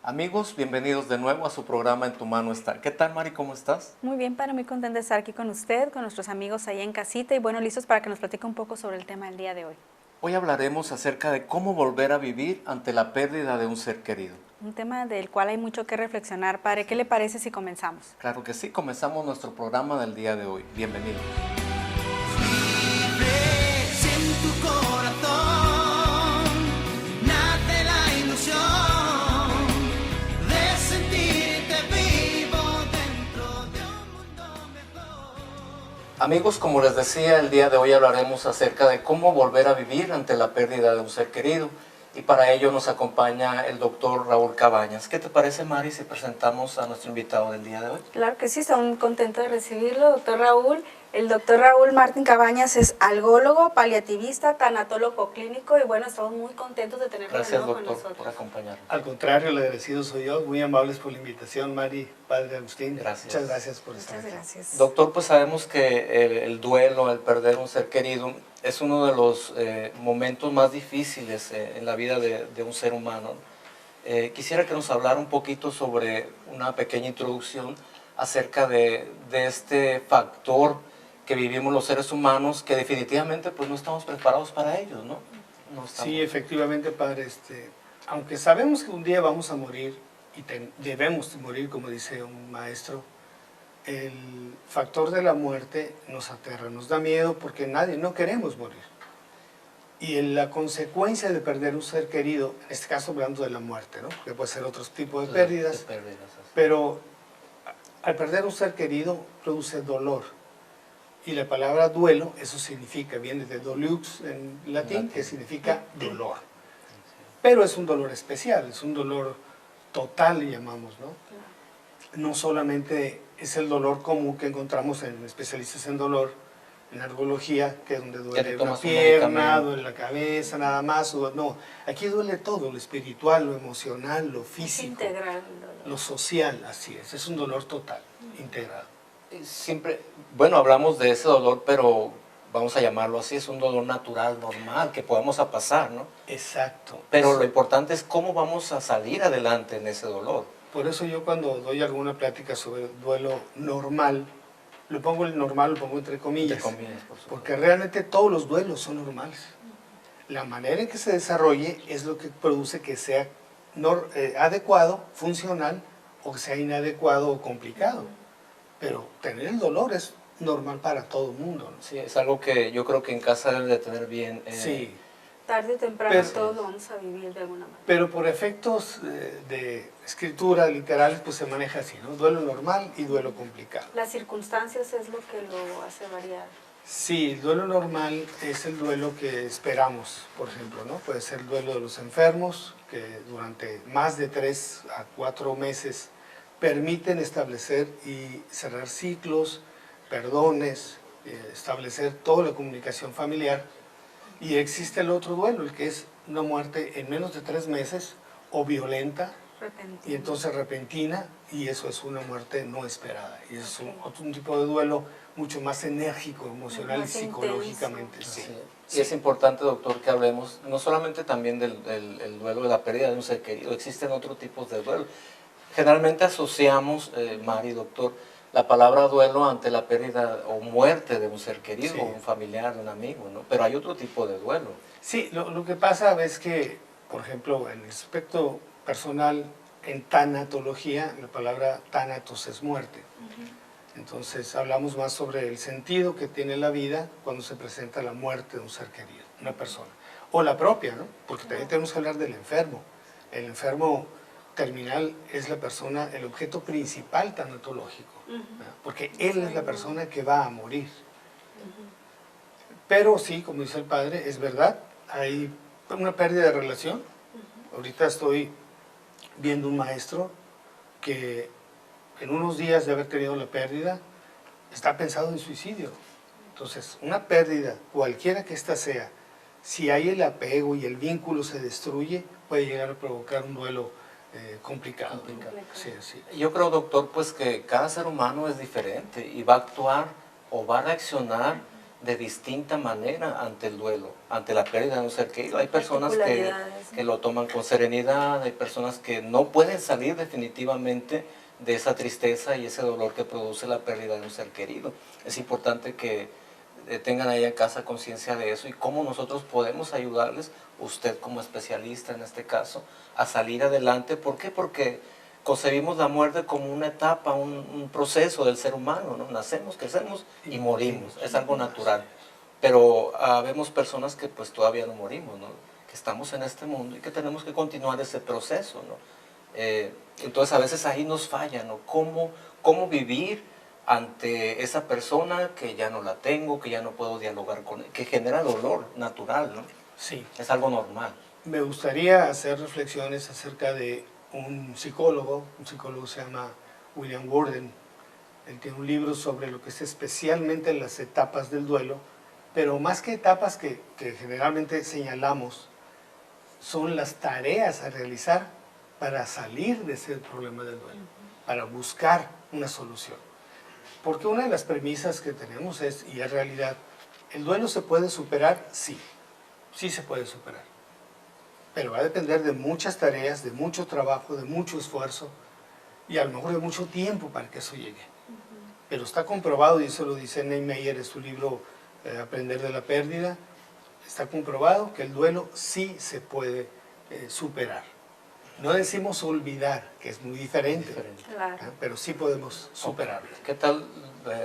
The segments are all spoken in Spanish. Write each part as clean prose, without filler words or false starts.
Amigos, bienvenidos de nuevo a su programa En tu mano está. ¿Qué tal, Mari? ¿Cómo estás? Muy bien, muy contenta de estar aquí con usted, con nuestros amigos allá en casita y bueno, listos para que nos platique un poco sobre el tema del día de hoy. Hoy hablaremos acerca de cómo volver a vivir ante la pérdida de un ser querido. Un tema del cual hay mucho que reflexionar. Padre, ¿qué le parece si comenzamos? Claro que sí, comenzamos nuestro programa del día de hoy. Bienvenidos. Amigos, como les decía, el día de hoy hablaremos acerca de cómo volver a vivir ante la pérdida de un ser querido. Y para ello nos acompaña el doctor Raúl Cabañas. ¿Qué te parece, Mari, si presentamos a nuestro invitado del día de hoy? Claro que sí, estamos contentos de recibirlo, doctor Raúl. El doctor Raúl Martín Cabañas es algólogo, paliativista, tanatólogo clínico y bueno, estamos muy contentos de tenerlo de nuevo con nosotros. Gracias, doctor, por acompañarnos. Al contrario, el agradecido soy yo. Muy amables por la invitación, Mari, Padre Agustín. Gracias. Muchas gracias por estar Muchas aquí. gracias. Doctor, pues sabemos que el duelo, el perder un ser querido, es uno de los momentos más difíciles en la vida de un ser humano. Quisiera que nos hablara un poquito sobre una pequeña introducción acerca de este factor que vivimos los seres humanos, que definitivamente pues no estamos preparados para ellos, ¿no? Sí, efectivamente, Padre. Aunque sabemos que un día vamos a morir y debemos morir, como dice un maestro, el factor de la muerte nos aterra, nos da miedo porque no queremos morir. Y la consecuencia de perder un ser querido, en este caso hablando de la muerte, ¿no? Que puede ser otros tipos de pérdidas, pero al perder un ser querido produce dolor. Y la palabra duelo, eso significa, viene de dolux en latín, que significa dolor. Pero es un dolor especial, es un dolor total, le llamamos, ¿no? No solamente es el dolor común que encontramos en especialistas en dolor, en ergología, que es donde duele una pierna, duele la cabeza, nada más. No, aquí duele todo, lo espiritual, lo emocional, lo físico, integral, lo social, así es un dolor total, integrado. Siempre, bueno, hablamos de ese dolor, pero vamos a llamarlo así, es un dolor natural, normal, que podemos pasar, ¿no? Exacto. Pero lo importante es cómo vamos a salir adelante en ese dolor. Por eso yo cuando doy alguna plática sobre duelo normal, lo pongo entre comillas, por supuesto. Porque realmente todos los duelos son normales. La manera en que se desarrolle es lo que produce que sea adecuado, funcional, o que sea inadecuado o complicado. Pero tener el dolor es normal para todo el mundo, ¿no? Sí, es algo que yo creo que en casa deben de tener bien. Sí. Tarde o temprano todos lo vamos a vivir de alguna manera. Pero por efectos de escritura literales, pues se maneja así, ¿no? Duelo normal y duelo complicado. Las circunstancias es lo que lo hace variar. Sí, el duelo normal es el duelo que esperamos, por ejemplo, ¿no? Puede ser el duelo de los enfermos, que durante más de 3 a 4 meses permiten establecer y cerrar ciclos, perdones, establecer toda la comunicación familiar. Y existe el otro duelo, el que es una muerte en menos de 3 meses o violenta, y entonces repentina, y eso es una muerte no esperada. Y es un tipo de duelo mucho más enérgico, emocional y psicológicamente. Sí. Y es importante, doctor, que hablemos no solamente también del duelo de la pérdida de un ser querido, existen otros tipos de duelo. Generalmente asociamos, Mari, doctor, la palabra duelo ante la pérdida o muerte de un ser querido, sí, un familiar, un amigo, ¿no? Pero hay otro tipo de duelo. Sí, lo que pasa es que, por ejemplo, en el aspecto personal, en tanatología, la palabra thanatos es muerte. Entonces hablamos más sobre el sentido que tiene la vida cuando se presenta la muerte de un ser querido, una persona. O la propia, ¿no? Porque también tenemos que hablar del enfermo. El enfermo terminal es la persona, el objeto principal tanatológico, porque él es la persona que va a morir. Pero sí, como dice el padre, es verdad, hay una pérdida de relación. Ahorita estoy viendo un maestro que en unos días de haber tenido la pérdida, está pensado en suicidio. Entonces, una pérdida, cualquiera que ésta sea, si hay el apego y el vínculo se destruye, puede llegar a provocar un duelo complicado. Sí, sí. Yo creo, doctor, pues que cada ser humano es diferente y va a actuar o va a reaccionar de distinta manera ante el duelo, ante la pérdida de un ser querido. Hay personas Particularidades, que lo toman con serenidad, hay personas que no pueden salir definitivamente de esa tristeza y ese dolor que produce la pérdida de un ser querido. Es importante que tengan ahí en casa conciencia de eso y cómo nosotros podemos ayudarles, usted como especialista en este caso, a salir adelante. ¿Por qué? Porque concebimos la muerte como una etapa, un proceso del ser humano, ¿no? Nacemos, crecemos y morimos, es algo natural. Pero vemos personas que pues todavía no morimos, ¿no? Que estamos en este mundo y que tenemos que continuar ese proceso, ¿no? Entonces a veces ahí nos falla, ¿no? ¿Cómo vivir ante esa persona que ya no la tengo, que ya no puedo dialogar con él, que genera dolor natural, ¿no? Sí. Es algo normal. Me gustaría hacer reflexiones acerca de un psicólogo se llama William Gordon. Él tiene un libro sobre lo que es especialmente las etapas del duelo, pero más que etapas que generalmente señalamos, son las tareas a realizar para salir de ese problema del duelo, para buscar una solución. Porque una de las premisas que tenemos es, y es realidad, ¿el duelo se puede superar? Sí, sí se puede superar. Pero va a depender de muchas tareas, de mucho trabajo, de mucho esfuerzo y a lo mejor de mucho tiempo para que eso llegue. Pero está comprobado, y eso lo dice Neymeyer en su libro Aprender de la pérdida, está comprobado que el duelo sí se puede superar. No decimos olvidar, que es muy diferente, Claro. pero sí podemos superarlo. ¿Qué tal,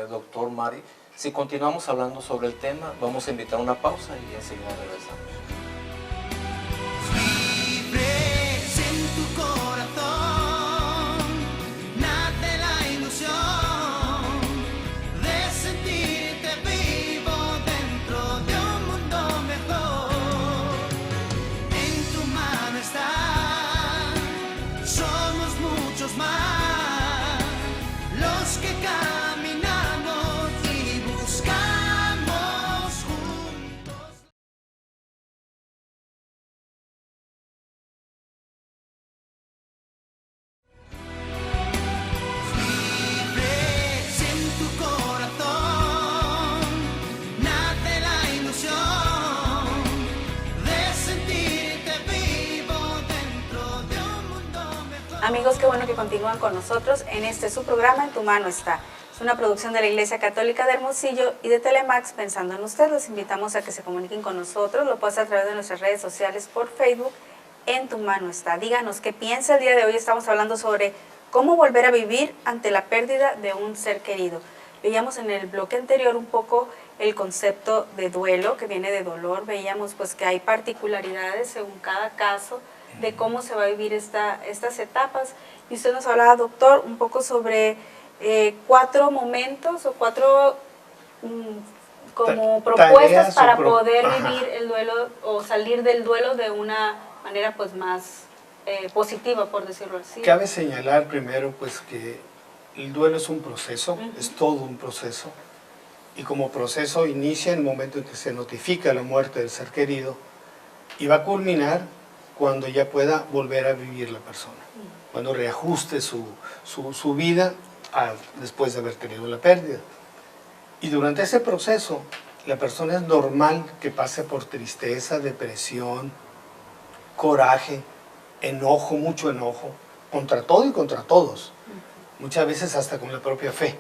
doctor Mari? Si continuamos hablando sobre el tema, vamos a invitar una pausa y enseguida regresamos. Libres en tu corazón, nace la ilusión de sentirte vivo dentro de un mundo mejor. En tu mano está, somos muchos más los que caminamos y buscamos juntos. Libres en tu corazón, nace la ilusión de sentirte vivo dentro de un mundo mejor. Amigos, qué bueno que continúan con nosotros en este su programa En tu mano está. Es una producción de la Iglesia Católica de Hermosillo y de Telemax Pensando en Usted. Los invitamos a que se comuniquen con nosotros, lo pueden hacer a través de nuestras redes sociales por Facebook. En tu mano está. Díganos qué piensa el día de hoy. Estamos hablando sobre cómo volver a vivir ante la pérdida de un ser querido. Veíamos en el bloque anterior un poco el concepto de duelo, que viene de dolor. Veíamos pues que hay particularidades según cada caso de cómo se va a vivir estas etapas. Y usted nos hablaba, doctor, un poco sobre 4 momentos o 4 como propuestas Tareas para o poder ajá. vivir el duelo o salir del duelo de una manera pues más positiva, por decirlo así. Cabe señalar primero pues que el duelo es un proceso, es todo un proceso, y como proceso inicia en el momento en que se notifica la muerte del ser querido y va a culminar cuando ya pueda volver a vivir la persona, cuando reajuste su vida después de haber tenido la pérdida. Y durante ese proceso, la persona es normal que pase por tristeza, depresión, coraje, enojo, mucho enojo, contra todo y contra todos. Muchas veces hasta con la propia fe.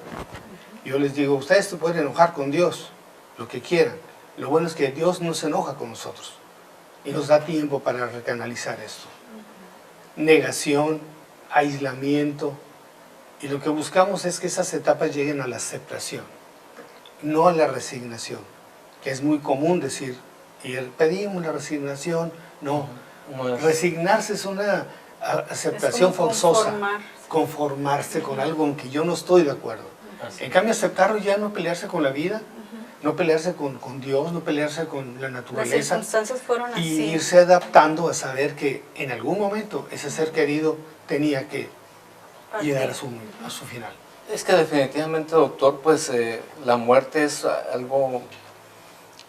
Yo les digo, ustedes se pueden enojar con Dios, lo que quieran. Lo bueno es que Dios no se enoja con nosotros y nos da tiempo para recanalizar esto. Negación, aislamiento, y lo que buscamos es que esas etapas lleguen a la aceptación, no a la resignación, que es muy común decir, y pedimos la resignación, no. No es- Resignarse es una aceptación Es como forzosa, conformarse con algo en que yo no estoy de acuerdo. Así. En cambio, aceptarlo ya no pelearse con la vida, no pelearse con Dios, no pelearse con la Las naturaleza, circunstancias fueron y así. irse adaptando a saber que en algún momento ese ser querido tenía que llegar a su final. Es que definitivamente, doctor, pues la muerte es algo,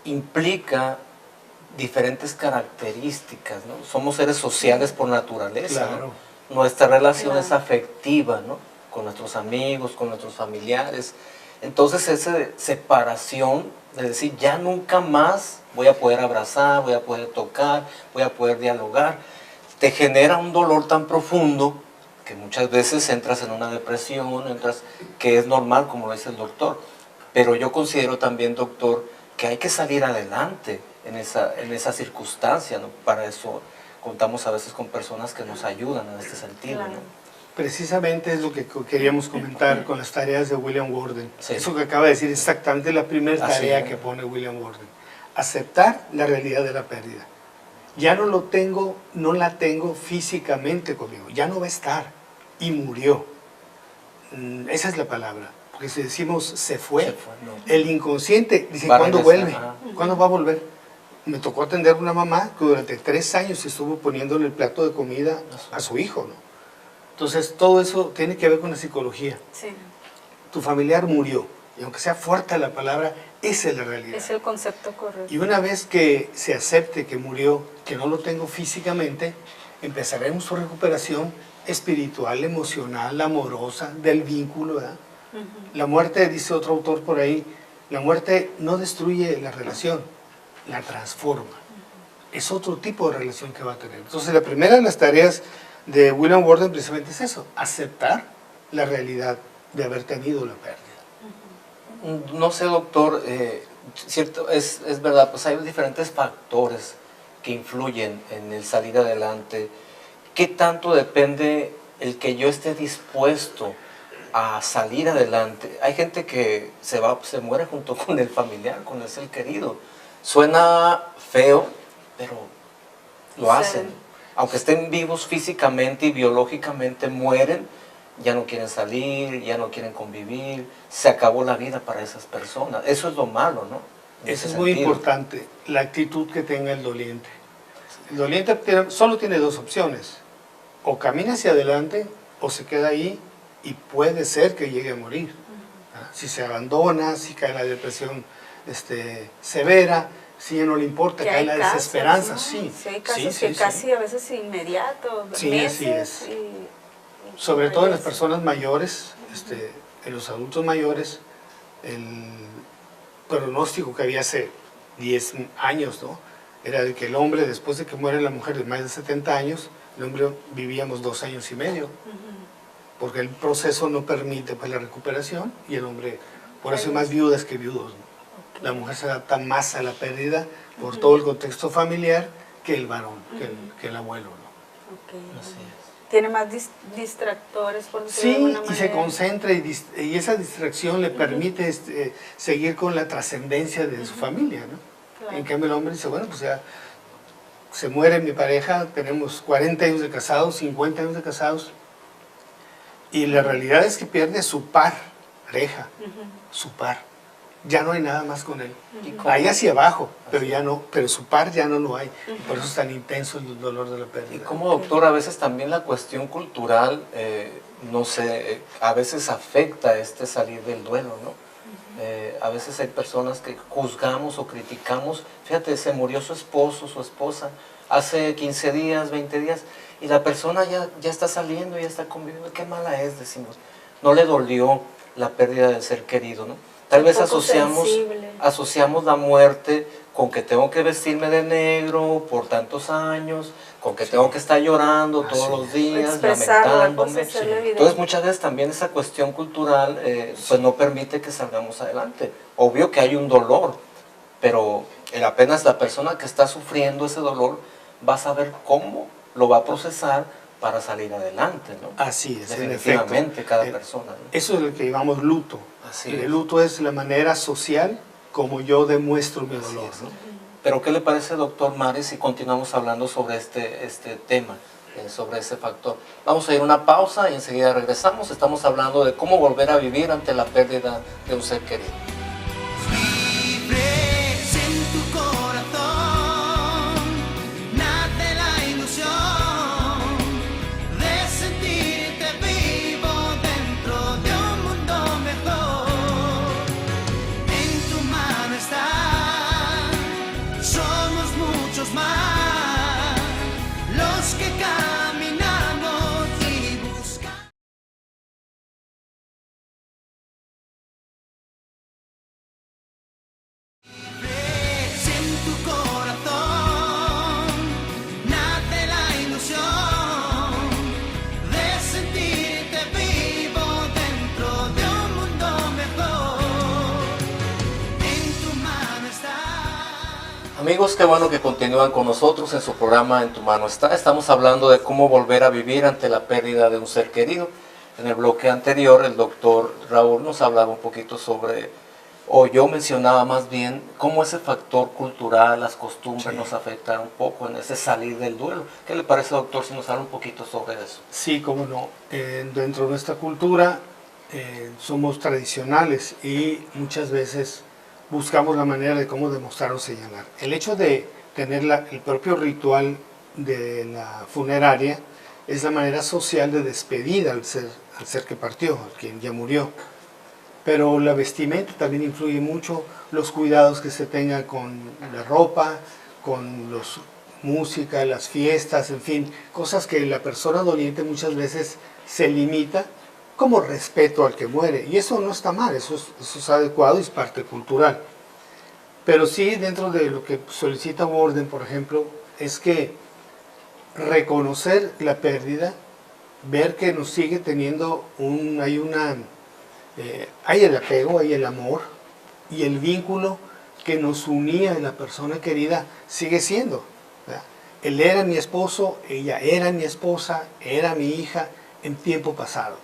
implica diferentes características, ¿no? Somos seres sociales por naturaleza, Claro. ¿no? Nuestra relación Claro. es afectiva, ¿no? Con nuestros amigos, con nuestros familiares, Entonces esa separación de decir, ya nunca más voy a poder abrazar, voy a poder tocar, voy a poder dialogar, te genera un dolor tan profundo que muchas veces entras en una depresión, que es normal, como lo dice el doctor. Pero yo considero también, doctor, que hay que salir adelante en esa circunstancia, ¿no? Para eso contamos a veces con personas que nos ayudan en este sentido, Claro. ¿no? Precisamente es lo que queríamos comentar con las tareas de William Worden. Sí. Eso que acaba de decir exactamente la primera Así tarea es. que pone William Worden. Aceptar la realidad de la pérdida. Ya no lo tengo, no la tengo físicamente conmigo, ya no va a estar y murió. Esa es la palabra, porque si decimos se fue, No. el inconsciente dice, Va a ¿cuándo regresar, vuelve? ajá. ¿Cuándo va a volver? Me tocó atender a una mamá que durante 3 años estuvo poniéndole el plato de comida a su hijo, ¿no? Entonces todo eso tiene que ver con la psicología. Sí, Tu familiar murió, y aunque sea fuerte la palabra, esa es la realidad. es el concepto correcto. Y una vez que se acepte que murió, que no lo tengo físicamente, empezaremos su recuperación espiritual, emocional, amorosa, del vínculo, ¿verdad? La muerte, dice otro autor por ahí, la muerte no destruye la relación, la transforma. Es otro tipo de relación que va a tener. Entonces, la primera de las tareas de William Worden precisamente es eso, aceptar la realidad de haber tenido la pérdida. No sé, doctor, cierto, es verdad, pues hay diferentes factores que influyen en el salir adelante. ¿Qué tanto depende el que yo esté dispuesto a salir adelante? Hay gente que se muere junto con el familiar, con el ser querido. Suena feo, pero lo hacen. Aunque estén vivos físicamente y biológicamente, mueren, ya no quieren salir, ya no quieren convivir, se acabó la vida para esas personas. Eso es lo malo, ¿no? En Eso ese es muy sentido. importante, la actitud que tenga el doliente. El doliente solo tiene 2 opciones, o camina hacia adelante o se queda ahí y puede ser que llegue a morir. ¿Ah? Si se abandona, si cae en la depresión severa, si ya no le importa, Que cae hay en la casos, desesperanza. ¿no? Sí, Sí, hay casos sí, que sí, casi sí. a veces inmediato, Sí, meses así es. y Sobre todo en las fallecen. personas mayores, en los adultos mayores, el pronóstico que había hace 10 años, ¿no? Era de que el hombre, después de que muere la mujer de más de 70 años, el hombre vivíamos 2 años y medio, porque el proceso no permite pues, la recuperación y el hombre, por eso hay más viudas que viudos, ¿no? La mujer se adapta más a la pérdida por todo el contexto familiar que el varón, que el abuelo, ¿no? Ok. Así es. Tiene más distractores, por decirlo de Sí, alguna y se manera. concentra y esa distracción le permite seguir con la trascendencia de su familia, ¿no? Claro. En cambio el hombre dice, bueno, pues ya se muere mi pareja, tenemos 40 años de casados, 50 años de casados, y la realidad es que pierde su pareja, su par. Ya no hay nada más con él. ¿Y cómo? Hay hacia abajo, pero ya no, pero su par ya no lo hay. Por eso es tan intenso el dolor de la pérdida. Y como doctor, a veces también la cuestión cultural, no sé, a veces afecta este salir del duelo, ¿no? A veces hay personas que juzgamos o criticamos, fíjate, se murió su esposo, su esposa, hace 15 días, 20 días, y la persona ya está saliendo, ya está conviviendo, qué mala es, decimos. No le dolió la pérdida del ser querido, ¿no? Tal vez Un poco sensible. asociamos la muerte con que tengo que vestirme de negro por tantos años, con que tengo que estar llorando Así todos los es. días, Expresarlo, lamentándome. pues, hacerlo evidente. Entonces muchas veces también esa cuestión cultural pues no permite que salgamos adelante. Obvio que hay un dolor, pero apenas la persona que está sufriendo ese dolor va a saber cómo lo va a procesar para salir adelante, ¿no? Así es, en efecto. Definitivamente cada Eh, persona, ¿no? Eso es lo que llamamos luto. Así El es. luto es la manera social como yo demuestro mi Así dolor, es. ¿no? Pero ¿qué le parece, doctor Mares, si continuamos hablando sobre este tema, sobre ese factor? Vamos a ir a una pausa y enseguida regresamos. Estamos hablando de cómo volver a vivir ante la pérdida de un ser querido. Amigos, qué bueno que continúan con nosotros en su programa En tu mano está. Estamos hablando de cómo volver a vivir ante la pérdida de un ser querido. En el bloque anterior el doctor Raúl nos hablaba un poquito sobre, o yo mencionaba más bien, cómo ese factor cultural, las costumbres nos afectan un poco en ese salir del duelo. ¿Qué le parece, doctor, si nos habla un poquito sobre eso? Sí, cómo no. Dentro de nuestra cultura somos tradicionales y muchas veces buscamos la manera de cómo demostrar o señalar. El hecho de tener el propio ritual de la funeraria es la manera social de despedida al ser que partió, al quien ya murió. Pero la vestimenta también influye mucho, los cuidados que se tenga con la ropa, con los música, las fiestas, en fin, cosas que la persona doliente muchas veces se limita como respeto al que muere. Y eso no está mal, eso es adecuado y es parte cultural. Pero sí, dentro de lo que solicita un orden, por ejemplo, es que reconocer la pérdida, ver que nos sigue teniendo hay el apego, hay el amor y el vínculo que nos unía en la persona querida sigue siendo, ¿verdad? Él era mi esposo, ella era mi esposa, era mi hija en tiempo pasado.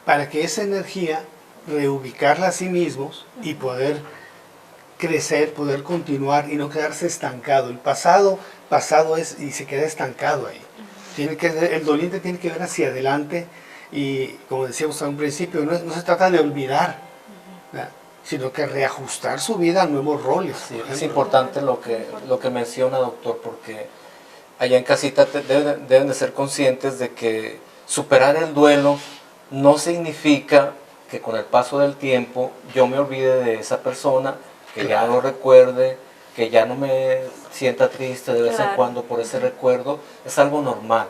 Para que esa energía, reubicarla a sí mismos y poder crecer, poder continuar y no quedarse estancado. El pasado es y se queda estancado ahí. El doliente tiene que ver hacia adelante y, como decíamos a un principio, no se trata de olvidar, ¿verdad?, sino que reajustar su vida a nuevos roles. Sí, es importante lo que menciona, doctor, porque allá en casita deben de ser conscientes de que superar el duelo no significa que con el paso del tiempo yo me olvide de esa persona, que ya no recuerde, que ya no me sienta triste de vez en cuando por ese recuerdo. Es algo normal.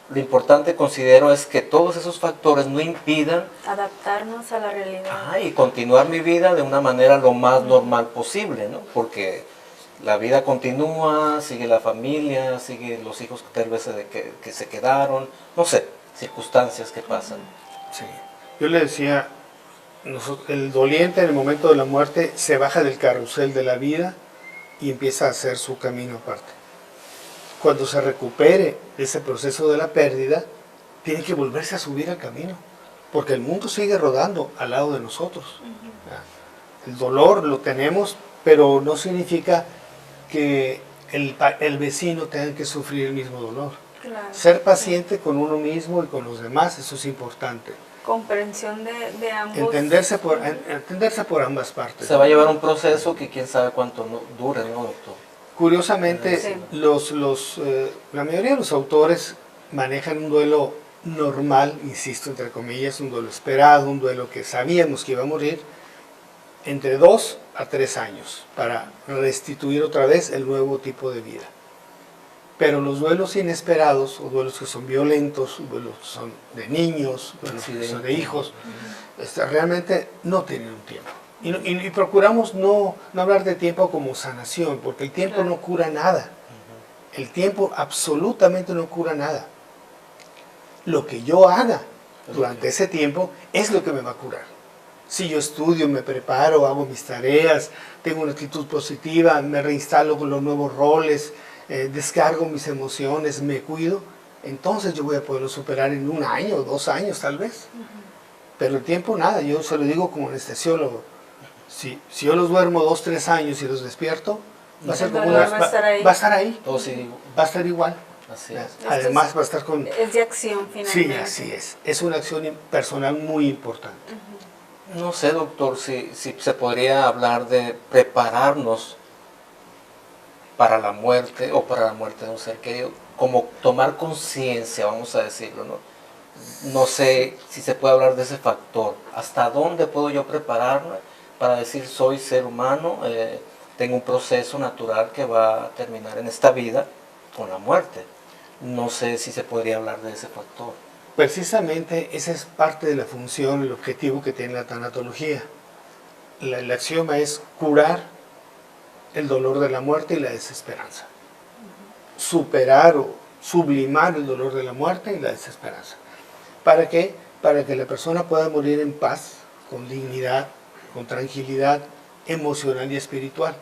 Lo importante, considero, es que todos esos factores no impidan adaptarnos a la realidad. y continuar mi vida de una manera lo más normal posible, ¿no? Porque la vida continúa, sigue la familia, sigue los hijos que tal vez que se quedaron, no sé, circunstancias que pasan. Sí. Yo le decía, el doliente en el momento de la muerte se baja del carrusel de la vida y empieza a hacer su camino aparte. Cuando se recupere ese proceso de la pérdida, tiene que volverse a subir al camino, porque el mundo sigue rodando al lado de nosotros. El dolor lo tenemos, pero no significa que el vecino tenga que sufrir el mismo dolor. Claro. Ser paciente con uno mismo y con los demás, eso es importante. Comprensión de ambos. Entenderse por ambas partes. Se va a llevar un proceso que quién sabe cuánto dure, ¿no, doctor? Curiosamente, Sí. la mayoría de los autores manejan un duelo normal, insisto, entre comillas, un duelo esperado, un duelo que sabíamos que iba a morir, entre 2 a 3 años, para restituir otra vez el nuevo tipo de vida. Pero los duelos inesperados, o duelos que son violentos, duelos que son de niños, duelos que son de hijos, realmente no tienen un tiempo. Y procuramos no hablar de tiempo como sanación, porque el tiempo no cura nada. El tiempo absolutamente no cura nada. Lo que yo haga durante ese tiempo es lo que me va a curar. Si yo estudio, me preparo, hago mis tareas, tengo una actitud positiva, me reinstalo con los nuevos roles, descargo mis emociones, me cuido, entonces yo voy a poderlo superar en 1 año, 2 años tal vez. Pero el tiempo nada, yo se lo digo como anestesiólogo. Si yo los duermo 2, 3 años y los despierto, va a ser como va a estar ahí. va a estar ahí, Todo sigue va a estar igual. así es. Además va a estar con... Es de acción finalmente. Sí, así es. Es una acción personal muy importante. No sé, doctor, si se podría hablar de prepararnos para la muerte o para la muerte de un ser querido, como tomar conciencia, vamos a decirlo, ¿no? No sé si se puede hablar de ese factor. ¿Hasta dónde puedo yo prepararme para decir soy ser humano, tengo un proceso natural que va a terminar en esta vida con la muerte? No sé si se podría hablar de ese factor. Precisamente esa es parte de la función, el objetivo que tiene la tanatología. El axioma es curar el dolor de la muerte y la desesperanza. Superar o sublimar el dolor de la muerte y la desesperanza. ¿Para qué? Para que la persona pueda morir en paz, con dignidad, con tranquilidad emocional y espiritual.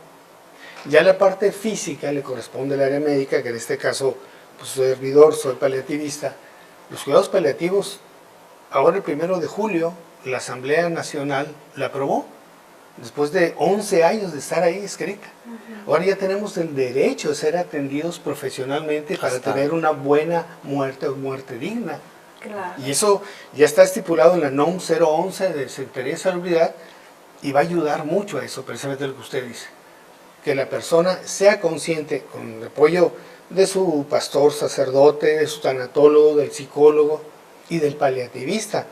Ya la parte física le corresponde al área médica, que en este caso, pues soy servidor, soy paliativista. Los cuidados paliativos, ahora el 1 de julio, la Asamblea Nacional la aprobó, después de 11 años de estar ahí escrita. Ahora ya tenemos el derecho de ser atendidos profesionalmente para tener una buena muerte o muerte digna. Claro. Y eso ya está estipulado en la NOM 011 de Secretaría de Salubridad y va a ayudar mucho a eso, precisamente lo que usted dice. Que la persona sea consciente, con el apoyo de su pastor, sacerdote, de su tanatólogo, del psicólogo y del paliativista,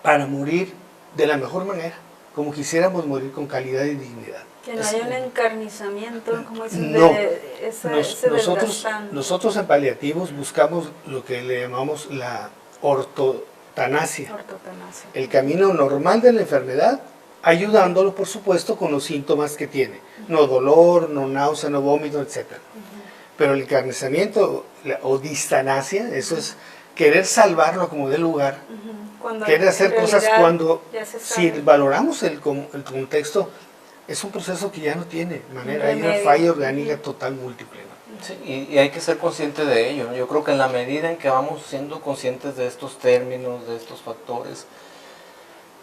para morir de la mejor manera, como quisiéramos morir, con calidad y dignidad. Que no haya un encarnizamiento, como dicen, No. de ese desgastante. Nosotros en paliativos buscamos lo que le llamamos la ortotanasia, Ortotanasia. el camino normal de la enfermedad, ayudándolo, por supuesto, con los síntomas que tiene. No dolor, no náusea, no vómito, etc. Pero el encarnizamiento o distanasia, eso es querer salvarlo como dé lugar, Cuando querer hacer en cosas realidad cuando, ya se si sabe. valoramos el contexto, es un proceso que ya no tiene manera, hay una Remedio. falla orgánica total múltiple, ¿no? Sí, y hay que ser consciente de ello, ¿no? Yo creo que en la medida en que vamos siendo conscientes de estos términos, de estos factores,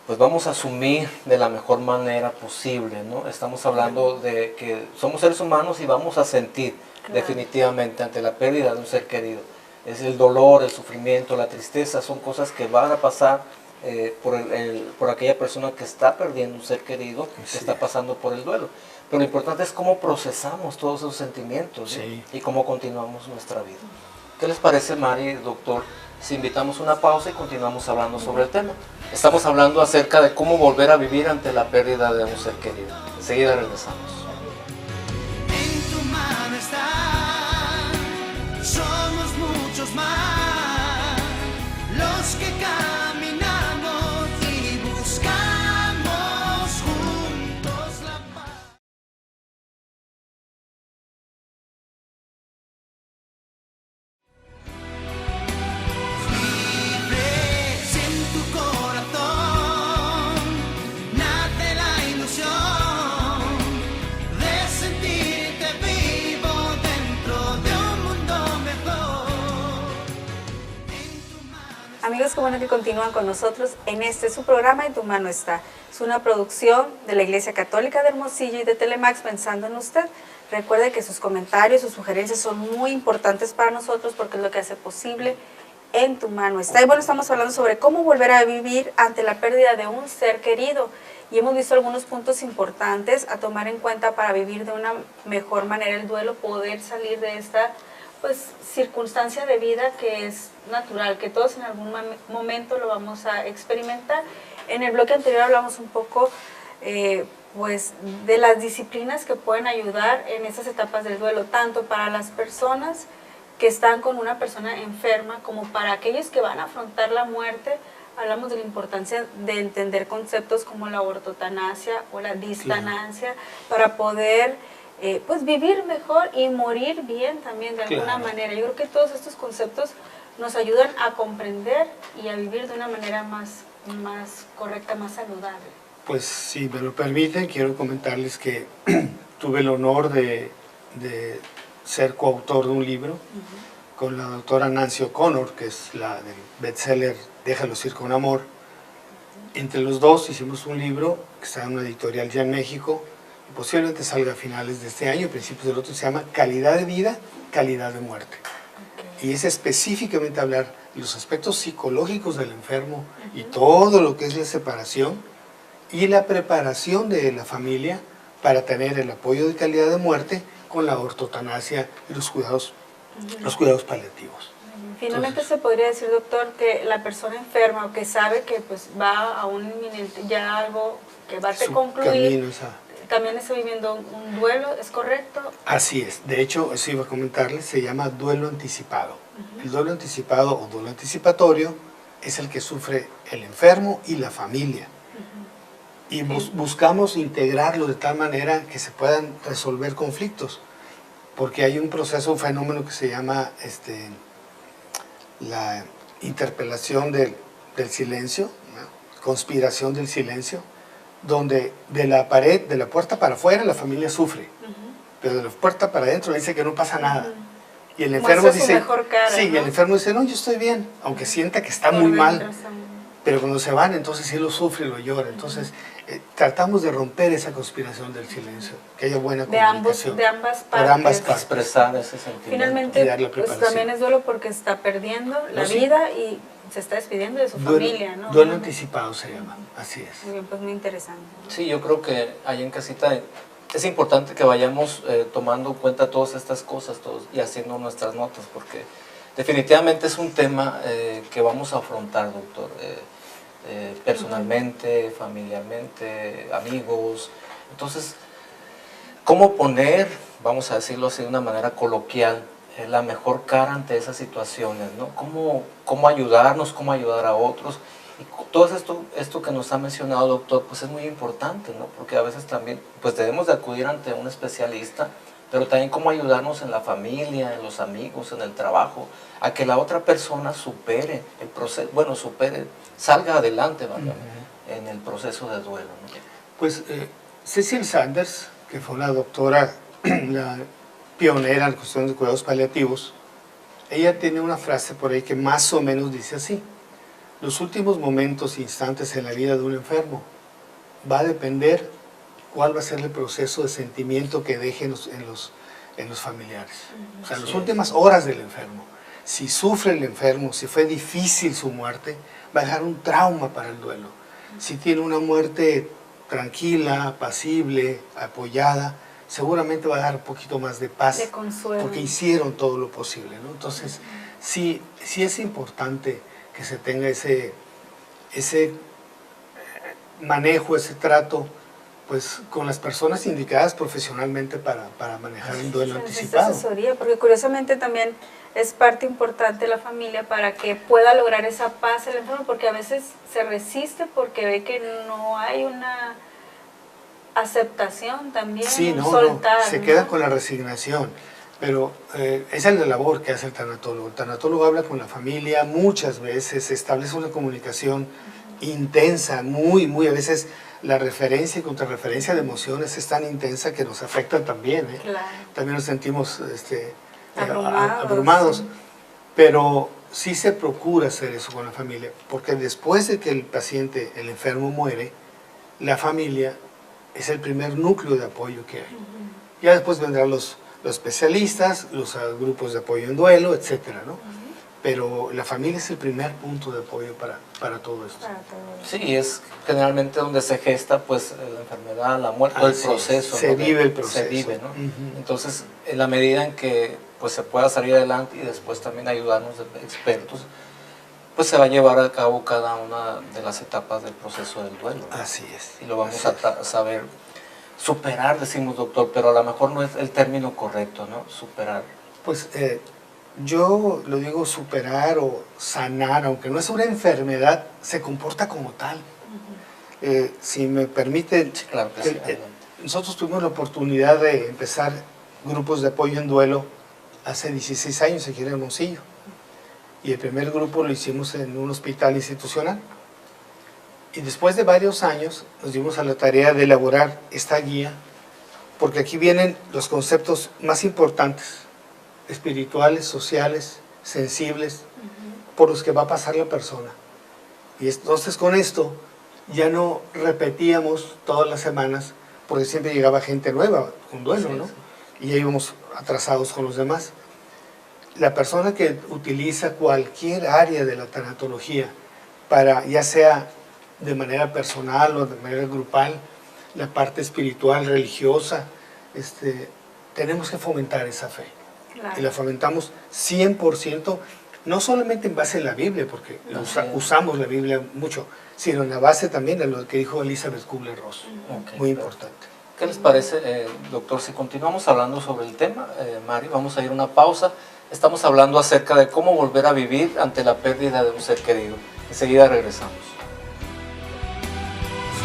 pues vamos a asumir de la mejor manera posible, ¿no? Estamos hablando de que somos seres humanos y vamos a sentir definitivamente ante la pérdida de un ser querido. Es el dolor, el sufrimiento, la tristeza, son cosas que van a pasar por aquella persona que está perdiendo un ser querido, que está pasando por el duelo. Pero lo importante es cómo procesamos todos esos sentimientos, ¿no? Sí. Y cómo continuamos nuestra vida. ¿Qué les parece, Mari, doctor, si invitamos una pausa y continuamos hablando sobre el tema? Estamos hablando acerca de cómo volver a vivir ante la pérdida de un ser querido. Enseguida regresamos. En tu mano está, somos muchos más los que caminamos y buscamos juntos la paz. Libres en tu corazón, nace la ilusión de sentirte vivo dentro de un mundo mejor. Amigos, como no, que continúan con nosotros en su programa En tu mano está. Es una producción de la Iglesia Católica de Hermosillo y de Telemax, Pensando en Usted. Recuerde que sus comentarios, sus sugerencias son muy importantes para nosotros porque es lo que hace posible En tu mano está. Y bueno, estamos hablando sobre cómo volver a vivir ante la pérdida de un ser querido. Y hemos visto algunos puntos importantes a tomar en cuenta para vivir de una mejor manera el duelo, poder salir de esta circunstancia de vida que es natural, que todos en algún momento lo vamos a experimentar. En el bloque anterior hablamos un poco de las disciplinas que pueden ayudar en estas etapas del duelo, tanto para las personas que están con una persona enferma como para aquellos que van a afrontar la muerte. Hablamos de la importancia de entender conceptos como la ortotanasia o la distanasia para poder vivir mejor y morir bien también de alguna manera. Yo creo que todos estos conceptos nos ayudan a comprender y a vivir de una manera más correcta, más saludable. Pues si me lo permiten, quiero comentarles que tuve el honor de ser coautor de un libro con la doctora Nancy O'Connor, que es la del bestseller Déjalos ir con amor. Entre los dos hicimos un libro que está en una editorial ya en México, y posiblemente salga a finales de este año, principios del otro, se llama Calidad de vida, calidad de muerte. Y es específicamente hablar de los aspectos psicológicos del enfermo y todo lo que es la separación y la preparación de la familia para tener el apoyo de calidad de muerte con la ortotanasia y los cuidados paliativos. Finalmente se podría decir, doctor, que la persona enferma o que sabe que va a un inminente, ya algo que va a concluir, también está viviendo un duelo, ¿es correcto? Así es. De hecho, eso iba a comentarles, se llama duelo anticipado. El duelo anticipado o duelo anticipatorio es el que sufre el enfermo y la familia. Y buscamos integrarlo de tal manera que se puedan resolver conflictos. Porque hay un proceso, un fenómeno que se llama la interpelación del silencio, ¿no? Conspiración del silencio, donde de la pared, de la puerta para afuera, la familia sufre, pero de la puerta para adentro dice que no pasa nada. Y el enfermo Muestra su dice, mejor cara, sí, y ¿no? el enfermo dice, no, yo estoy bien, aunque sienta que está Por muy dentro mal, está muy mal. pero cuando se van, entonces sí lo sufre y lo llora. Entonces, tratamos de romper esa conspiración del silencio, que haya buena De comunicación. de ambas Por partes. ambas partes. Expresar ese sentimiento. Finalmente, Y dar la pues preparación. también es duelo porque está perdiendo la sí. vida y se está despidiendo de su familia, ¿no? Duelo anticipado se llama, así es. Muy bien, pues muy interesante. Sí, yo creo que ahí en casita es importante que vayamos tomando en cuenta todas estas cosas y haciendo nuestras notas, porque definitivamente es un tema que vamos a afrontar, doctor, personalmente, familiarmente, amigos. Entonces, ¿cómo poner, vamos a decirlo así de una manera coloquial, la mejor cara ante esas situaciones, ¿no? ¿Cómo ayudarnos, cómo ayudar a otros? Y todo esto que nos ha mencionado, doctor, pues es muy importante, ¿no? Porque a veces también pues debemos de acudir ante un especialista, pero también cómo ayudarnos en la familia, en los amigos, en el trabajo, a que la otra persona supere el proceso, salga adelante, ¿verdad? En el proceso de duelo, ¿no? Pues Cecil Sanders, que fue una doctora, la pionera en cuestión de cuidados paliativos, ella tiene una frase por ahí que más o menos dice así: los últimos momentos e instantes en la vida de un enfermo va a depender cuál va a ser el proceso de sentimiento que deje en los familiares. O sea, las últimas horas del enfermo. Si sufre el enfermo, si fue difícil su muerte, va a dejar un trauma para el duelo. Si tiene una muerte tranquila, apacible, apoyada, seguramente va a dar un poquito más de paz, De consuelo. porque hicieron todo lo posible, ¿no? Entonces, sí es importante que se tenga ese manejo, ese trato, pues con las personas indicadas profesionalmente para manejar el duelo Se necesita anticipado. asesoría, porque curiosamente también es parte importante de la familia para que pueda lograr esa paz el enfermo, porque a veces se resiste porque ve que no hay una aceptación también, Sí, un no, soltar, se ¿no? queda con la resignación, pero esa es la labor que hace el tanatólogo. El tanatólogo habla con la familia muchas veces, establece una comunicación intensa, muy a veces la referencia y contrarreferencia de emociones es tan intensa que nos afecta también, ¿eh? Claro. También nos sentimos Abrumados, abrumados, sí. pero sí se procura hacer eso con la familia, porque después de que el paciente, el enfermo muere, la familia es el primer núcleo de apoyo que hay. Ya después vendrán los especialistas, los grupos de apoyo en duelo, etcétera, ¿no? Pero la familia es el primer punto de apoyo para todo esto. Para todo eso. Sí, es generalmente donde se gesta pues la enfermedad, la muerte, todo el Así es, proceso. se ¿no? vive el proceso. Se vive, ¿no? Ujú. Entonces, en la medida en que pues se pueda salir adelante y después también ayudarnos de expertos, pues se va a llevar a cabo cada una de las etapas del proceso del duelo, ¿no? Así es. Y lo vamos así es. a saber superar, decimos, doctor, pero a lo mejor no es el término correcto, ¿no? Superar. Pues yo lo digo superar o sanar, aunque no es una enfermedad, se comporta como tal. Si me permiten, Sí, claro que sí. adelante. nosotros tuvimos la oportunidad de empezar grupos de apoyo en duelo hace 16 años aquí en Hermosillo. Y el primer grupo lo hicimos en un hospital institucional. Y después de varios años nos dimos a la tarea de elaborar esta guía, porque aquí vienen los conceptos más importantes, espirituales, sociales, sensibles, por los que va a pasar la persona. Y entonces con esto ya no repetíamos todas las semanas, porque siempre llegaba gente nueva con duelo, Sí, ¿no? sí. Y ya íbamos atrasados con los demás. La persona que utiliza cualquier área de la tanatología para, ya sea de manera personal o de manera grupal, la parte espiritual, religiosa, tenemos que fomentar esa fe. Claro. Y la fomentamos 100%, no solamente en base a la Biblia, porque Así es. usamos la Biblia mucho, sino en la base también de lo que dijo Elizabeth Kubler-Ross. Ok, Muy perfecto. importante. ¿Qué les parece, doctor? Si continuamos hablando sobre el tema, Mari, vamos a ir a una pausa. Estamos hablando acerca de cómo volver a vivir ante la pérdida de un ser querido. Enseguida regresamos.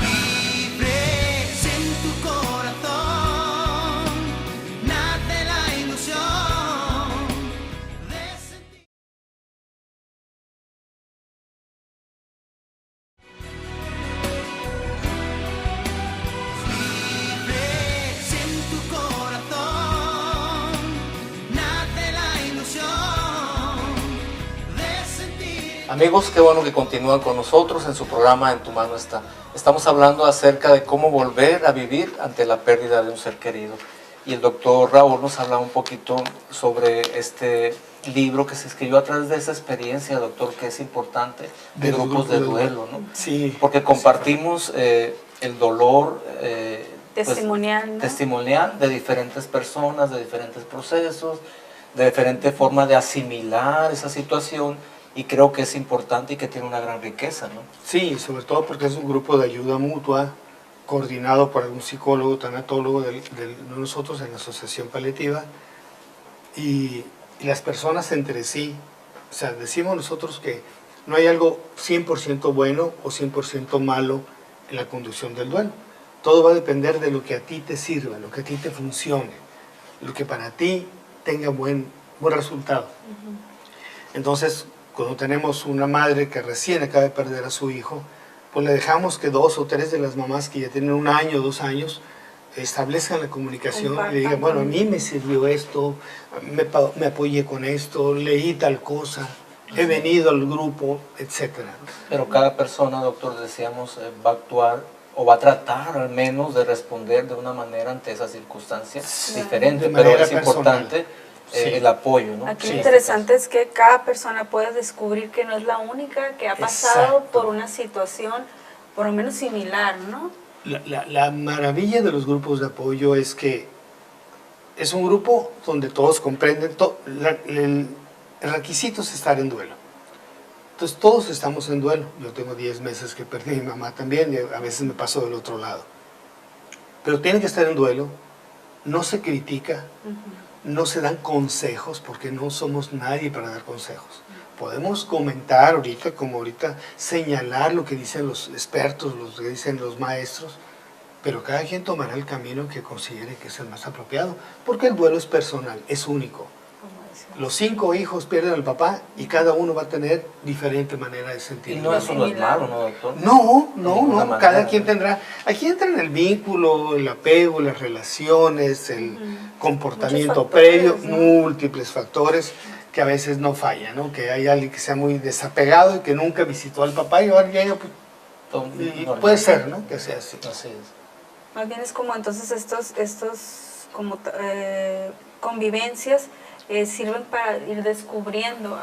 Libres en tu corazón, nace la ilusión de sentir. Amigos, qué bueno que continúan con nosotros en su programa En tu mano está. Estamos hablando acerca de cómo volver a vivir ante la pérdida de un ser querido. Y el doctor Raúl nos habla un poquito sobre este libro que se escribió a través de esa experiencia, doctor, que es importante, de grupos de duelo, ¿no? Sí. Porque compartimos el dolor Testimonial, ¿no? testimonial de diferentes personas, de diferentes procesos, de diferente forma de asimilar esa situación, y creo que es importante y que tiene una gran riqueza, ¿no? Sí, sobre todo porque es un grupo de ayuda mutua coordinado por algún psicólogo, tanatólogo de nosotros en la Asociación Paliativa, y las personas entre sí, o sea, decimos nosotros que no hay algo 100% bueno o 100% malo en la conducción del duelo. Todo va a depender de lo que a ti te sirva, lo que a ti te funcione, lo que para ti tenga buen resultado. Entonces, cuando tenemos una madre que recién acaba de perder a su hijo, pues le dejamos que 2 o 3 de las mamás que ya tienen 1 año, 2 años, establezcan la comunicación y le digan, bueno, a mí me sirvió esto, me apoyé con esto, leí tal cosa, he venido al grupo, etc. Pero cada persona, doctor, decíamos, va a actuar o va a tratar al menos de responder de una manera ante esa circunstancia diferente, De pero manera es importante Sí. el apoyo, ¿no? Aquí Sí. lo interesante es que cada persona puede descubrir que no es la única que ha pasado Exacto. por una situación por lo menos similar, ¿no? La maravilla de los grupos de apoyo es que es un grupo donde todos comprenden, el requisito es estar en duelo. Entonces todos estamos en duelo. Yo tengo 10 meses que perdí a mi mamá también y a veces me paso del otro lado. Pero tienen que estar en duelo, no se critica, no se dan consejos porque no somos nadie para dar consejos. Podemos comentar ahorita, como ahorita, señalar lo que dicen los expertos, lo que dicen los maestros, pero cada quien tomará el camino que considere que es el más apropiado, porque el duelo es personal, es único. Los 5 hijos pierden al papá y cada uno va a tener diferente manera de Y sentir. no, eso no es malo, ¿no, doctor? No, De ninguna no, manera. cada quien tendrá. Aquí entra en el vínculo, el apego, las relaciones, el comportamiento Muchos factores, previo, ¿no? múltiples factores que a veces no fallan, ¿no? Que hay alguien que sea muy desapegado y que nunca visitó al papá y ahora llega, pues, Todo y normal. puede ser, ¿no? Que sea así. Así es. Más bien es como entonces estos como convivencias sirven para ir descubriendo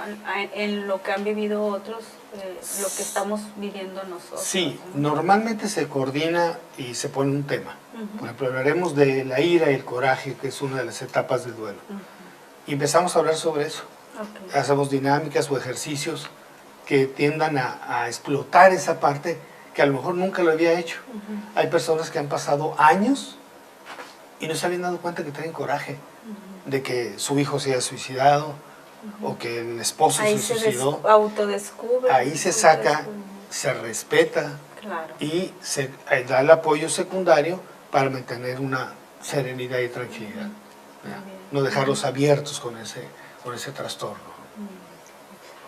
en lo que han vivido otros, lo que estamos viviendo nosotros. Sí, ¿no? normalmente se coordina y se pone un tema. Por ejemplo, hablaremos de la ira y el coraje, que es una de las etapas del duelo. Y empezamos a hablar sobre eso. Ok. Hacemos dinámicas o ejercicios que tiendan a explotar esa parte que a lo mejor nunca lo había hecho. Hay personas que han pasado años y no se habían dado cuenta que tienen coraje de que su hijo se haya suicidado o que el esposo Ahí se se suicidó. autodescubre. Ahí se saca, se respeta Claro. y se da el apoyo secundario para mantener una serenidad y tranquilidad. ¿ya? No dejarlos abiertos con ese trastorno.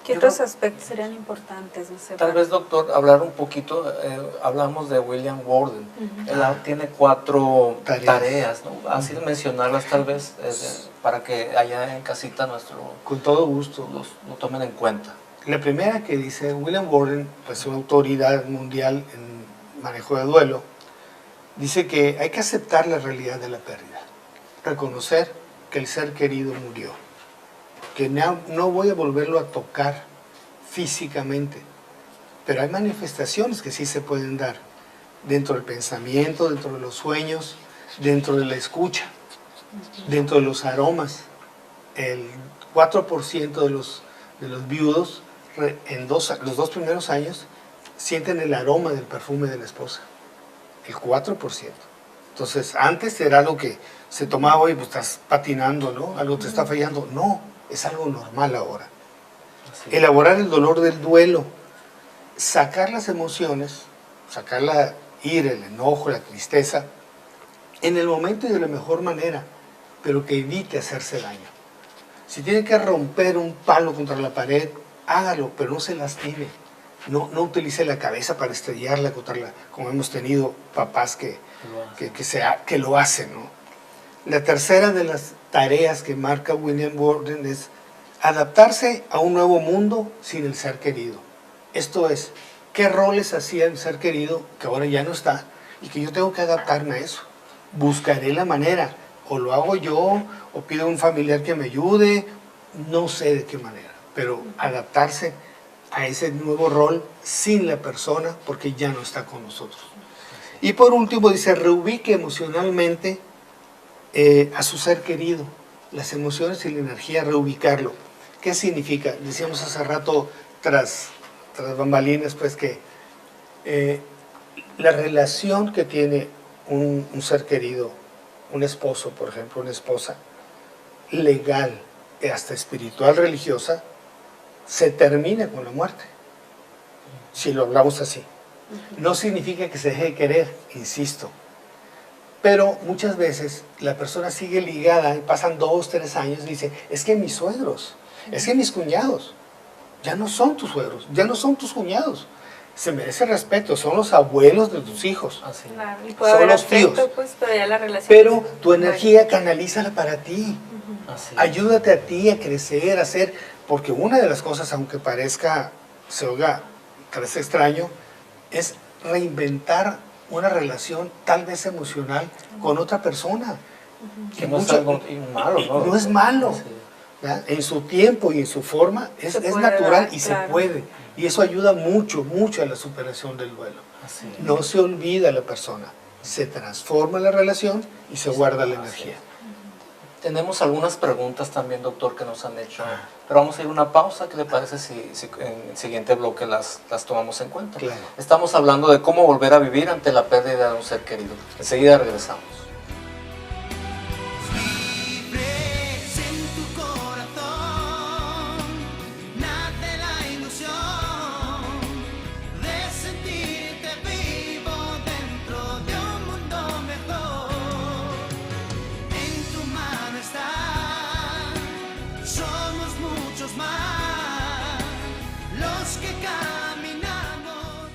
¿Qué Yo otros creo- aspectos serían importantes? No sé, Tal para- vez, doctor, hablar un poquito, hablamos de William Worden. Él tiene 4 tareas, ¿no? Así mencionarlas tal vez, para que allá en casita Con todo gusto. lo tomen en cuenta. La primera que dice William Worden, pues una autoridad mundial en manejo de duelo, dice que hay que aceptar la realidad de la pérdida, reconocer que el ser querido murió, que no voy a volverlo a tocar físicamente, pero hay manifestaciones que sí se pueden dar dentro del pensamiento, dentro de los sueños, dentro de la escucha, dentro de los aromas. El 4% de los viudos los 2 primeros años sienten el aroma del perfume de la esposa, el 4%. Entonces, antes era algo que se tomaba y pues estás patinando, ¿no? Algo te está fallando. No, es algo normal ahora. Así es. Elaborar el dolor del duelo, sacar las emociones, sacar la ira, el enojo, la tristeza, en el momento y de la mejor manera, pero que evite hacerse daño. Si tiene que romper un palo contra la pared, hágalo, pero no se lastime. No utilice la cabeza para estrellarla contra como hemos tenido papás que lo hacen, ¿no? La tercera de las tareas que marca William Worden es adaptarse a un nuevo mundo sin el ser querido. Esto es, ¿qué roles hacía el ser querido que ahora ya no está y que yo tengo que adaptarme a eso? Buscaré la manera, o lo hago yo, o pido a un familiar que me ayude, no sé de qué manera, pero adaptarse a ese nuevo rol sin la persona porque ya no está con nosotros. Y por último dice, reubique emocionalmente a su ser querido, las emociones y la energía, reubicarlo. ¿Qué significa? Decíamos hace rato, tras bambalinas, pues que la relación que tiene un ser querido, un esposo, por ejemplo, una esposa, legal, hasta espiritual, religiosa, se termina con la muerte, si lo hablamos así. No significa que se deje de querer, insisto, pero muchas veces la persona sigue ligada, pasan 2, 3 años y dice, es que mis suegros, es que mis cuñados, ya no son tus suegros, ya no son tus cuñados. Se merece respeto, son los abuelos de tus hijos. Así. Claro, y puede Son haber los afecto, tíos. pues, pero ya la relación... Pero tu energía canalízala para ti. Así. Ayúdate a ti a crecer, a hacer, porque una de las cosas, aunque parezca, se oiga, tal vez extraño, es reinventar una relación tal vez emocional con otra persona. Que no es algo malo, ¿no? No es malo. Así. ¿verdad? En su tiempo y en su forma es Se puede natural dar, y claro. se puede. Y eso ayuda mucho, mucho a la superación del duelo. Así. No se olvida la persona, se transforma la relación y se guarda la energía. Tenemos algunas preguntas también, doctor, que nos han hecho, pero vamos a ir a una pausa. ¿Qué le parece si en el siguiente bloque las tomamos en cuenta? Claro. Estamos hablando de cómo volver a vivir ante la pérdida de un ser querido. Enseguida regresamos. Libres en tu corazón, nace la ilusión de sentirte vivo dentro de un mundo mejor. En tu mano está, somos muchos más los que caminamos.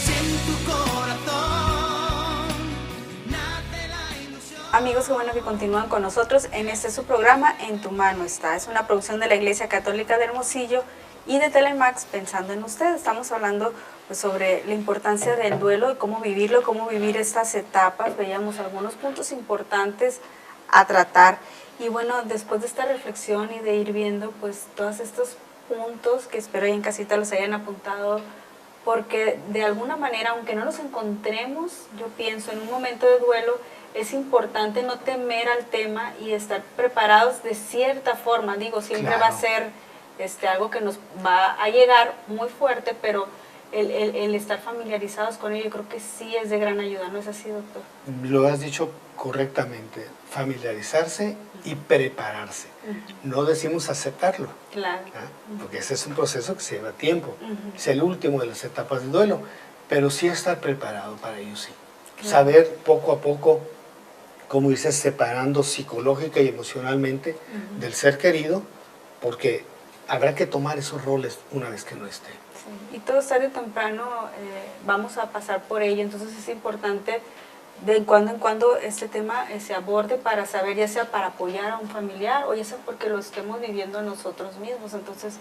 En tu corazón nace la ilusión. Amigos, qué bueno que continúan con nosotros en este su programa En tu mano está. Es una producción de la Iglesia Católica de Hermosillo y de Telemax Pensando en Usted. Estamos hablando pues, sobre la importancia del duelo y cómo vivirlo, cómo vivir estas etapas. Veíamos algunos puntos importantes a tratar. Y bueno, después de esta reflexión y de ir viendo pues todos estos puntos que espero ahí en casita los hayan apuntado, porque de alguna manera, aunque no nos encontremos, yo pienso, en un momento de duelo, es importante no temer al tema y estar preparados de cierta forma. Digo, siempre Claro. va a ser algo que nos va a llegar muy fuerte, pero el estar familiarizados con ello, yo creo que sí es de gran ayuda, ¿no es así, doctor? Lo has dicho correctamente, familiarizarse y prepararse. No decimos aceptarlo, Claro. porque ese es un proceso que se lleva tiempo. Ujú. Es el último de las etapas del duelo, pero sí estar preparado para ello, sí. Claro. Saber poco a poco, como dices, separando psicológica y emocionalmente del ser querido, porque habrá que tomar esos roles una vez que no esté. Sí, y todos tarde o temprano vamos a pasar por ello, entonces es importante de cuando en cuando este tema se aborde para saber, ya sea para apoyar a un familiar o ya sea porque lo estemos viviendo nosotros mismos, entonces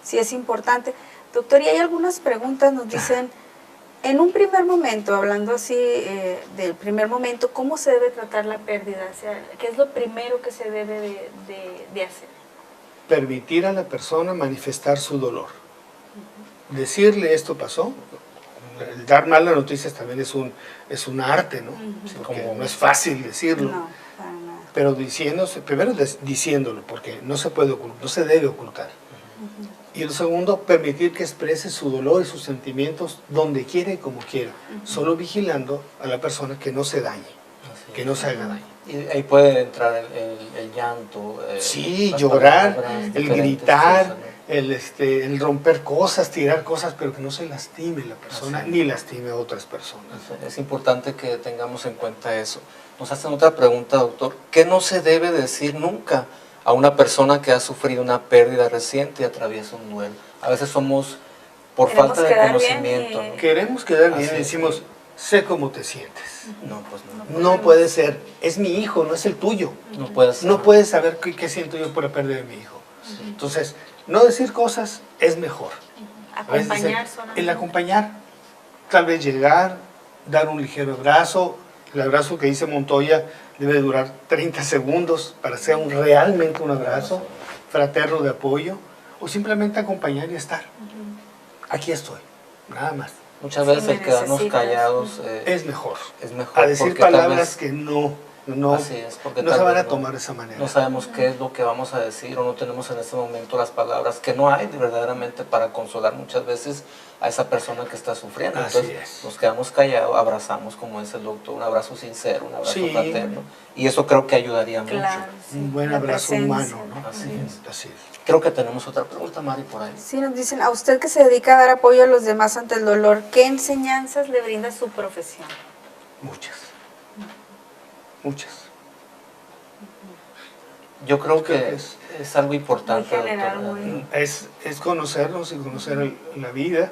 sí es importante. Doctor, y hay algunas preguntas, nos dicen, en un primer momento, hablando así del primer momento, ¿cómo se debe tratar la pérdida? O sea, ¿qué es lo primero que se debe de hacer? Permitir a la persona manifestar su dolor. Decirle esto pasó. El dar malas noticias también es un arte, ¿no? Porque Como- no es fácil decirlo. No, para nada. Pero primero diciéndolo, porque no se puede no se debe ocultar. Y lo segundo, permitir que exprese su dolor y sus sentimientos donde quiera y como quiera, solo vigilando a la persona que no se dañe, Así. que no se haga daño. Y ahí puede entrar el llanto. Sí, las llorar, palabras, el diferentes gritar, cosas, ¿no? el romper cosas, tirar cosas, pero que no se lastime la persona Así. ni lastime a otras personas. Es importante que tengamos en cuenta eso. Nos hacen otra pregunta, doctor. ¿Qué no se debe decir nunca a una persona que ha sufrido una pérdida reciente y atraviesa un duelo? A veces somos, por Queremos falta de quedar bien conocimiento, y- ¿no? Queremos quedar bien, Así es. decimos, sé cómo te sientes. No, pues no. No puede ser, es mi hijo, no es el tuyo. No puedes ser. No puedes saber qué siento yo por perder a mi hijo. Entonces, no decir cosas es mejor. A veces Acompañar solamente. el acompañar, tal vez llegar, dar un ligero abrazo. El abrazo que dice Montoya debe durar 30 segundos para ser realmente un abrazo fraterno de apoyo, o simplemente acompañar y estar. Aquí estoy, nada más. Muchas Sí, veces me el quedarnos necesitas. callados Es mejor. es mejor. A decir porque tal palabras vez que no Así es, porque se tal van vez a tomar de esa manera. no sabemos qué es lo que vamos a decir o no tenemos en este momento las palabras que no hay verdaderamente para consolar muchas veces a esa persona que está sufriendo. Así Entonces es. nos quedamos callados, abrazamos, como dice el doctor, un abrazo sincero, un abrazo Sí. fraterno. Y eso creo que ayudaría Claro, mucho. sí. Un buen La abrazo presencia, humano, ¿no? Así es. Así es. Creo que tenemos otra pregunta, Mari, por ahí. Sí, nos dicen, a usted que se dedica a dar apoyo a los demás ante el dolor, ¿qué enseñanzas le brinda su profesión? Muchas. Muchas. Yo creo Creo que que es- es algo importante. Muy general, doctora. muy- Es conocernos y conocer la vida.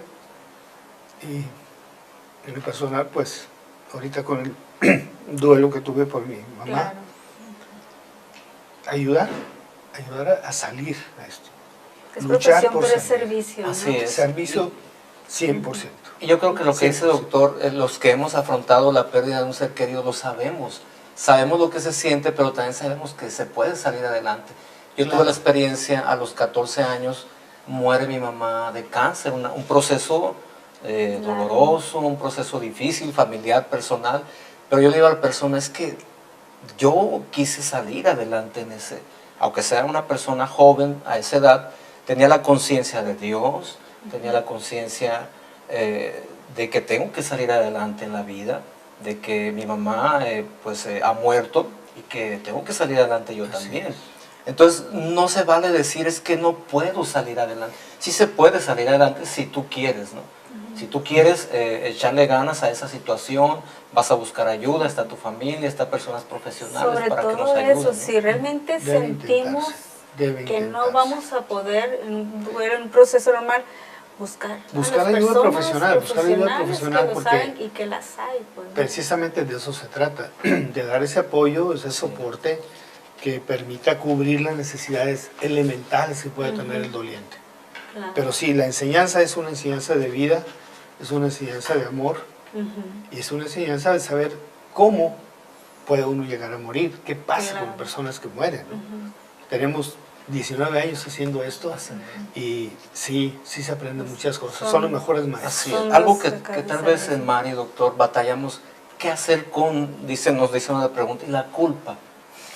Y en lo personal, pues, ahorita con el duelo que tuve por mi mamá, Claro. ayudar a salir a esto. Es Luchar profesión, por pero es servir. servicio, ¿no? Así es. Servicio 100%. Y yo creo que lo que dice el 100%. doctor, los que hemos afrontado la pérdida de un ser querido lo sabemos. Sabemos lo que se siente, pero también sabemos que se puede salir adelante. Yo Claro. tuve la experiencia, a los 14 años, muere mi mamá de cáncer, un proceso doloroso, un proceso difícil, familiar, personal. Pero yo le digo a la persona, es que yo quise salir adelante en ese, aunque sea una persona joven a esa edad, tenía la conciencia de Dios, tenía la conciencia de que tengo que salir adelante en la vida, de que mi mamá ha muerto y que tengo que salir adelante yo también. Entonces no se vale decir es que no puedo salir adelante. Sí se puede salir adelante si tú quieres, ¿no? Si tú quieres echarle ganas a esa situación, vas a buscar ayuda, está tu familia, está personas profesionales Sobre para que nos todo ayuden, eso, ¿no? si realmente Debe sentimos intentarse, debe que no intentarse. vamos a poder en un proceso normal buscar a Buscar las ayuda personas profesional, buscar ayuda profesionales profesional, que lo porque saben y que las hay, pues, ¿no? Precisamente de eso se trata, de dar ese apoyo, ese soporte que permita cubrir las necesidades elementales que puede tener el doliente. Claro. Pero sí, la enseñanza es una enseñanza de vida, es una enseñanza de amor Ujú. y es una enseñanza de saber cómo puede uno llegar a morir, qué pasa Claro. con personas que mueren, ¿no? Ujú. Tenemos 19 años haciendo esto Así y sí se aprenden muchas cosas, Son- son los mejores maestros. Así Son es. Algo los que de tal cabeza vez de en Mari, doctor, batallamos, ¿qué hacer con, nos dice una pregunta, y la culpa?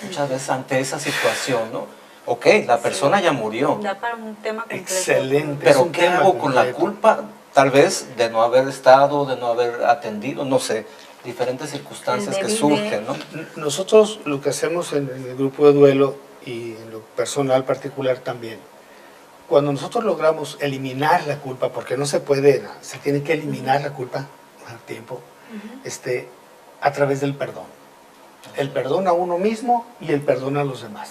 Muchas veces ante esa situación, ¿no? Ok, la persona ya murió, Da para un tema completo. Excelente. Es pero un ¿qué tema hago con la completo. culpa? Tal vez de no haber estado, de no haber atendido, no sé, diferentes circunstancias El que debido. surgen, ¿no? Nosotros lo que hacemos en el grupo de duelo y en lo personal particular también, cuando nosotros logramos eliminar la culpa, porque no se puede, se tiene que eliminar la culpa al tiempo, a través del perdón. El perdón a uno mismo y el perdón a los demás.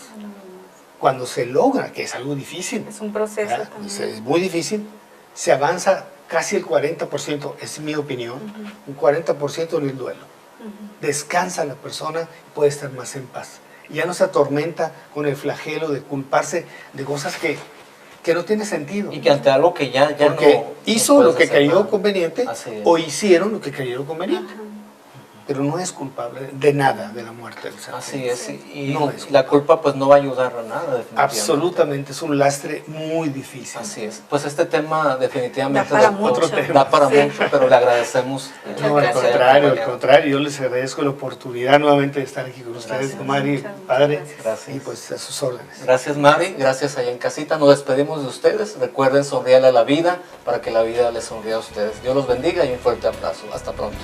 Cuando se logra, que es algo difícil, Es un proceso ¿verdad? también. Es muy difícil, se avanza casi el 40%, es mi opinión, un 40% en el duelo. Descansa la persona y puede estar más en paz. Y ya no se atormenta con el flagelo de culparse de cosas que no tiene sentido. Y que ante algo que ya Porque no hizo puedes lo que hacer creyó nada. conveniente Así es. o hicieron lo que creyeron conveniente. Pero no es culpable de nada de la muerte del ser Así querido. es, y No es la culpa pues no va a ayudar a nada, definitivamente. Absolutamente, es un lastre muy difícil. Así es. Pues este tema definitivamente Da para doctor, mucho. da para Sí. mucho, pero le agradecemos. No, al gracias. contrario, yo les agradezco la oportunidad nuevamente de estar aquí con ustedes, Gracias. Mari, Muchas padre, gracias. Gracias. y pues a sus órdenes. Gracias Mari, gracias allá en casita. Nos despedimos de ustedes. Recuerden sonreírle a la vida para que la vida les sonría a ustedes. Dios los bendiga y un fuerte abrazo. Hasta pronto.